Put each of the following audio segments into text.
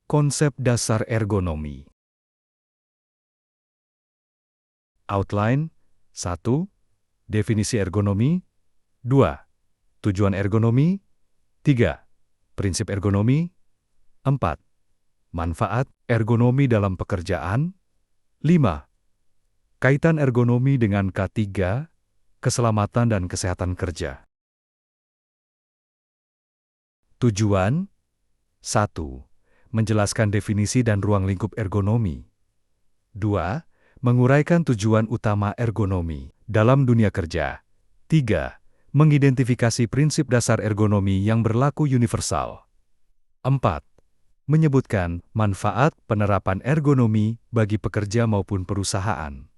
Konsep dasar ergonomi. Outline 1. Definisi ergonomi 2. Tujuan ergonomi 3. Prinsip ergonomi 4. Manfaat ergonomi dalam pekerjaan 5. Kaitan ergonomi dengan K3, keselamatan dan kesehatan kerja. Tujuan 1. Menjelaskan definisi dan ruang lingkup ergonomi. 2. Menguraikan tujuan utama ergonomi dalam dunia kerja. 3. Mengidentifikasi prinsip dasar ergonomi yang berlaku universal. 4. Menyebutkan manfaat penerapan ergonomi bagi pekerja maupun perusahaan.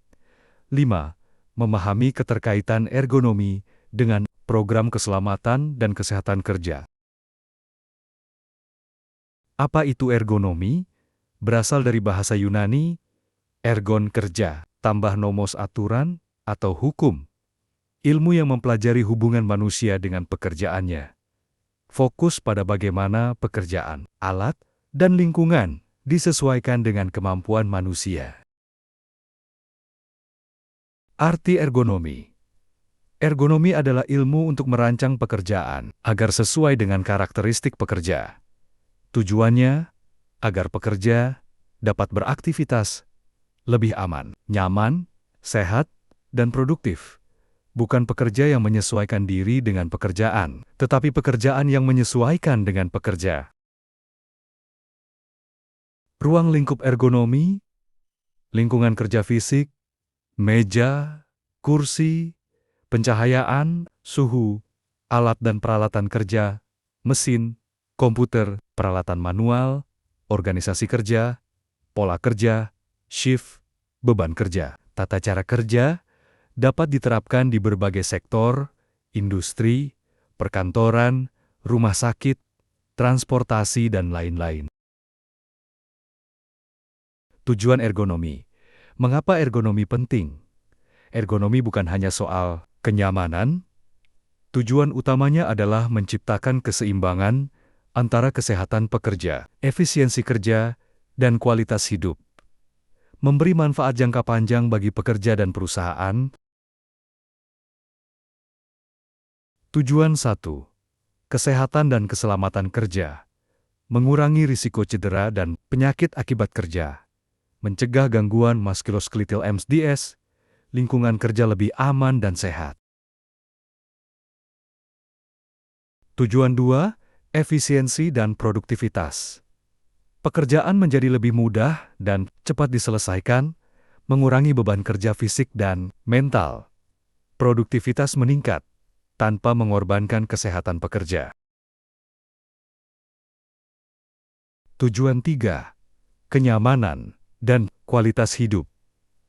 5. Memahami keterkaitan ergonomi dengan program keselamatan dan kesehatan kerja. Apa itu ergonomi? Berasal dari bahasa Yunani, ergon kerja, tambah nomos aturan atau hukum. Ilmu yang mempelajari hubungan manusia dengan pekerjaannya. Fokus pada bagaimana pekerjaan, alat, dan lingkungan disesuaikan dengan kemampuan manusia. Arti ergonomi. Ergonomi adalah ilmu untuk merancang pekerjaan agar sesuai dengan karakteristik pekerja. Tujuannya agar pekerja dapat beraktivitas lebih aman, nyaman, sehat, dan produktif. Bukan pekerja yang menyesuaikan diri dengan pekerjaan, tetapi pekerjaan yang menyesuaikan dengan pekerja. Ruang lingkup ergonomi, lingkungan kerja fisik, meja, kursi, pencahayaan, suhu, alat dan peralatan kerja, mesin, komputer, peralatan manual, organisasi kerja, pola kerja, shift, beban kerja. Tata cara kerja dapat diterapkan di berbagai sektor, industri, perkantoran, rumah sakit, transportasi, dan lain-lain. Tujuan ergonomi. Mengapa ergonomi penting? Ergonomi bukan hanya soal kenyamanan. Tujuan utamanya adalah menciptakan keseimbangan antara kesehatan pekerja, efisiensi kerja, dan kualitas hidup. Memberi manfaat jangka panjang bagi pekerja dan perusahaan. Tujuan 1. Kesehatan dan keselamatan kerja. Mengurangi risiko cedera dan penyakit akibat kerja. Mencegah gangguan muskuloskeletal MSDS, lingkungan kerja lebih aman dan sehat. Tujuan 2. Efisiensi dan produktivitas. Pekerjaan menjadi lebih mudah dan cepat diselesaikan, mengurangi beban kerja fisik dan mental. Produktivitas meningkat tanpa mengorbankan kesehatan pekerja. Tujuan 3. Kenyamanan dan kualitas hidup.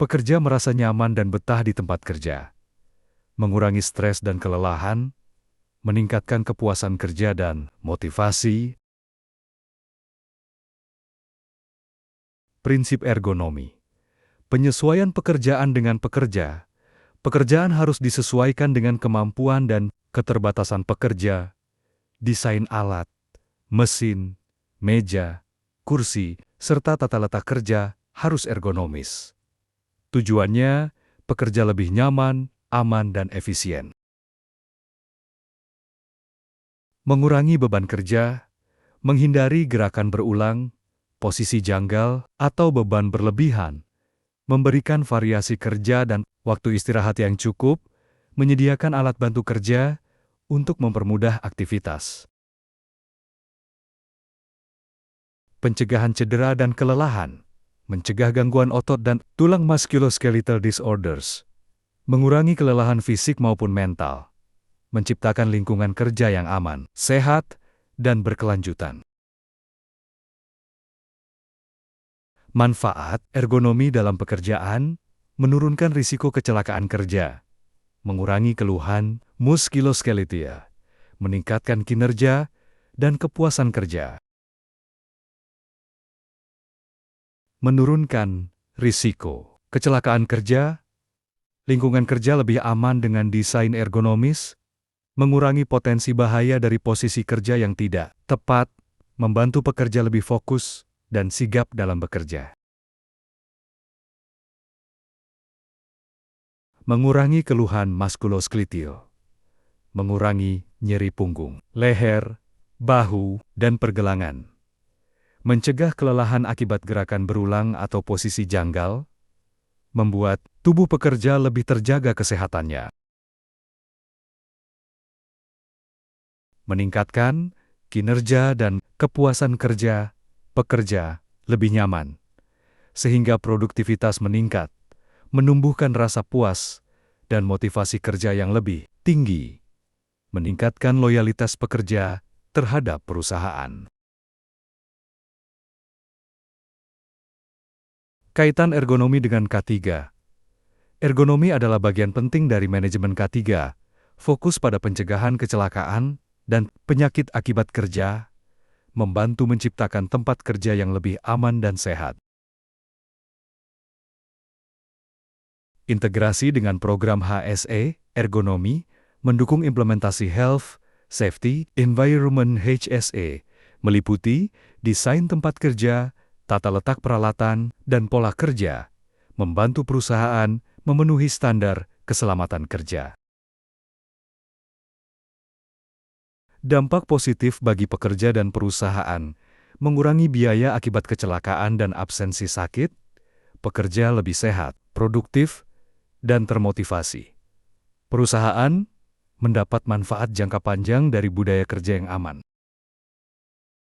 Pekerja merasa nyaman dan betah di tempat kerja. Mengurangi stres dan kelelahan, meningkatkan kepuasan kerja dan motivasi. Prinsip ergonomi. Penyesuaian pekerjaan dengan pekerja. Pekerjaan harus disesuaikan dengan kemampuan dan keterbatasan pekerja. Desain alat, mesin, meja, kursi, serta tata letak kerja harus ergonomis. Tujuannya, pekerja lebih nyaman, aman, dan efisien. Mengurangi beban kerja, menghindari gerakan berulang, posisi janggal, atau beban berlebihan, memberikan variasi kerja dan waktu istirahat yang cukup, menyediakan alat bantu kerja untuk mempermudah aktivitas. Pencegahan cedera dan kelelahan, mencegah gangguan otot dan tulang musculoskeletal disorders, mengurangi kelelahan fisik maupun mental, menciptakan lingkungan kerja yang aman, sehat, dan berkelanjutan. Manfaat ergonomi dalam pekerjaan, menurunkan risiko kecelakaan kerja, mengurangi keluhan muskuloskeletal, meningkatkan kinerja dan kepuasan kerja. Menurunkan risiko kecelakaan kerja, lingkungan kerja lebih aman dengan desain ergonomis, mengurangi potensi bahaya dari posisi kerja yang tidak tepat, membantu pekerja lebih fokus, dan sigap dalam bekerja. Mengurangi keluhan muskuloskeletal. Mengurangi nyeri punggung, leher, bahu, dan pergelangan. Mencegah kelelahan akibat gerakan berulang atau posisi janggal. Membuat tubuh pekerja lebih terjaga kesehatannya. Meningkatkan kinerja dan kepuasan kerja pekerja lebih nyaman, sehingga produktivitas meningkat, menumbuhkan rasa puas dan motivasi kerja yang lebih tinggi, meningkatkan loyalitas pekerja terhadap perusahaan. Kaitan ergonomi dengan K3. Ergonomi adalah bagian penting dari manajemen K3, fokus pada pencegahan kecelakaan dan penyakit akibat kerja, membantu menciptakan tempat kerja yang lebih aman dan sehat. Integrasi dengan program HSE, ergonomi, mendukung implementasi Health, Safety, Environment HSE, meliputi desain tempat kerja, tata letak peralatan, dan pola kerja, membantu perusahaan memenuhi standar keselamatan kerja. Dampak positif bagi pekerja dan perusahaan, mengurangi biaya akibat kecelakaan dan absensi sakit, pekerja lebih sehat, produktif, dan termotivasi. Perusahaan mendapat manfaat jangka panjang dari budaya kerja yang aman.